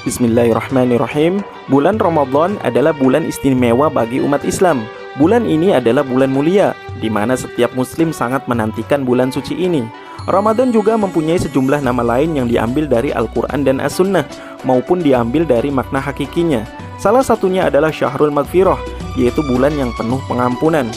Bismillahirrahmanirrahim. Bulan Ramadan adalah bulan istimewa bagi umat Islam. Bulan ini adalah bulan mulia, di mana setiap muslim sangat menantikan bulan suci ini. Ramadan juga mempunyai sejumlah nama lain yang diambil dari Al-Quran dan As-Sunnah, maupun diambil dari makna hakikinya. Salah satunya adalah Syahrul Maghfirah, yaitu bulan yang penuh pengampunan.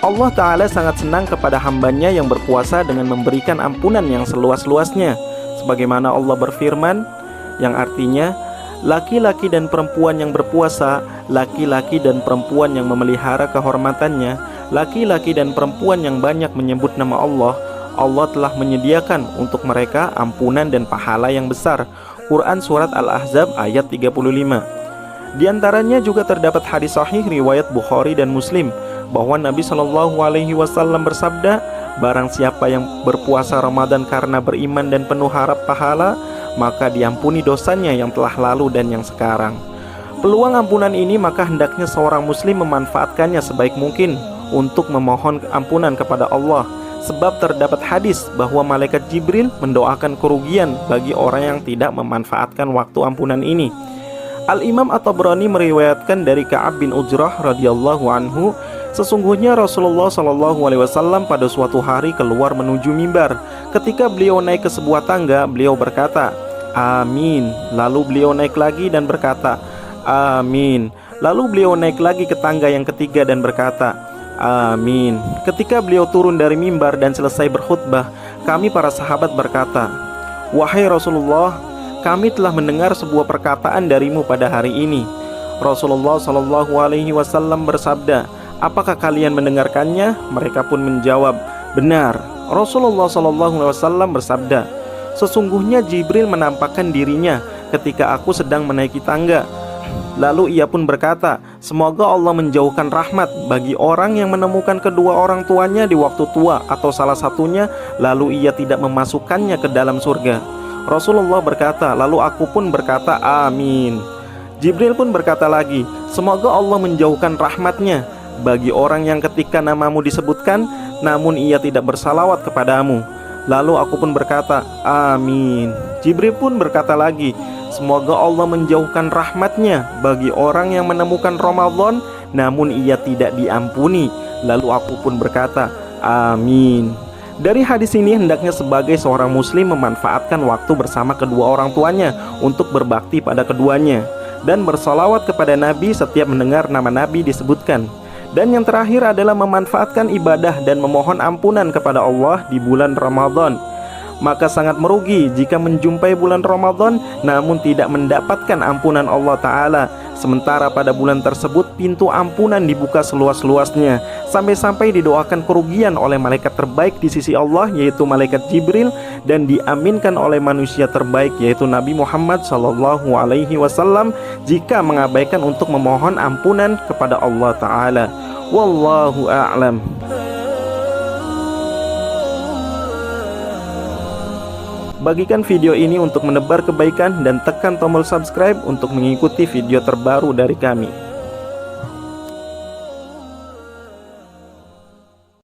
Allah Ta'ala sangat senang kepada hambanya yang berpuasa dengan memberikan ampunan yang seluas-luasnya. Sebagaimana Allah berfirman, yang artinya, laki-laki dan perempuan yang berpuasa, laki-laki dan perempuan yang memelihara kehormatannya, laki-laki dan perempuan yang banyak menyebut nama Allah, Allah telah menyediakan untuk mereka ampunan dan pahala yang besar. Quran Surat Al-Ahzab ayat 35. Di antaranya juga terdapat hadis sahih riwayat Bukhari dan Muslim, bahwa Nabi SAW bersabda, barang siapa yang berpuasa Ramadan karena beriman dan penuh harap pahala, maka diampuni dosanya yang telah lalu dan yang sekarang. Peluang ampunan ini maka hendaknya seorang muslim memanfaatkannya sebaik mungkin untuk memohon ampunan kepada Allah. Sebab terdapat hadis bahwa malaikat Jibril mendoakan kerugian bagi orang yang tidak memanfaatkan waktu ampunan ini. Al-Imam At-Tabrani meriwayatkan dari Ka'ab bin Ujrah radhiyallahu anhu, sesungguhnya Rasulullah SAW pada suatu hari keluar menuju mimbar. Ketika beliau naik ke sebuah tangga, beliau berkata, "Amin." Lalu beliau naik lagi dan berkata, "Amin." Lalu beliau naik lagi ke tangga yang ketiga dan berkata, "Amin." Ketika beliau turun dari mimbar dan selesai berkhutbah, kami para sahabat berkata, "Wahai Rasulullah, kami telah mendengar sebuah perkataan darimu pada hari ini." Rasulullah SAW bersabda, "Apakah kalian mendengarkannya?" Mereka pun menjawab, "Benar." Rasulullah SAW bersabda, "Sesungguhnya Jibril menampakkan dirinya ketika aku sedang menaiki tangga. Lalu ia pun berkata, semoga Allah menjauhkan rahmat bagi orang yang menemukan kedua orang tuanya di waktu tua atau salah satunya, lalu ia tidak memasukkannya ke dalam surga." Rasulullah berkata, lalu aku pun berkata, "Amin." Jibril pun berkata lagi, "Semoga Allah menjauhkan rahmatnya bagi orang yang ketika namamu disebutkan, namun ia tidak bersalawat kepadamu." Lalu aku pun berkata, "Amin." Jibril pun berkata lagi, "Semoga Allah menjauhkan rahmatnya bagi orang yang menemukan Ramadan, namun ia tidak diampuni." Lalu aku pun berkata, "Amin." Dari hadis ini hendaknya sebagai seorang muslim memanfaatkan waktu bersama kedua orang tuanya untuk berbakti pada keduanya dan bersalawat kepada Nabi setiap mendengar nama Nabi disebutkan. Dan yang terakhir adalah memanfaatkan ibadah dan memohon ampunan kepada Allah di bulan Ramadan. Maka sangat merugi jika menjumpai bulan Ramadan namun tidak mendapatkan ampunan Allah Ta'ala. Sementara pada bulan tersebut pintu ampunan dibuka seluas-luasnya, sampai-sampai didoakan kerugian oleh malaikat terbaik di sisi Allah, yaitu malaikat Jibril, dan diaminkan oleh manusia terbaik, yaitu Nabi Muhammad SAW, jika mengabaikan untuk memohon ampunan kepada Allah Ta'ala. Wallahu a'lam. Bagikan video ini untuk menebar kebaikan dan tekan tombol subscribe untuk mengikuti video terbaru dari kami.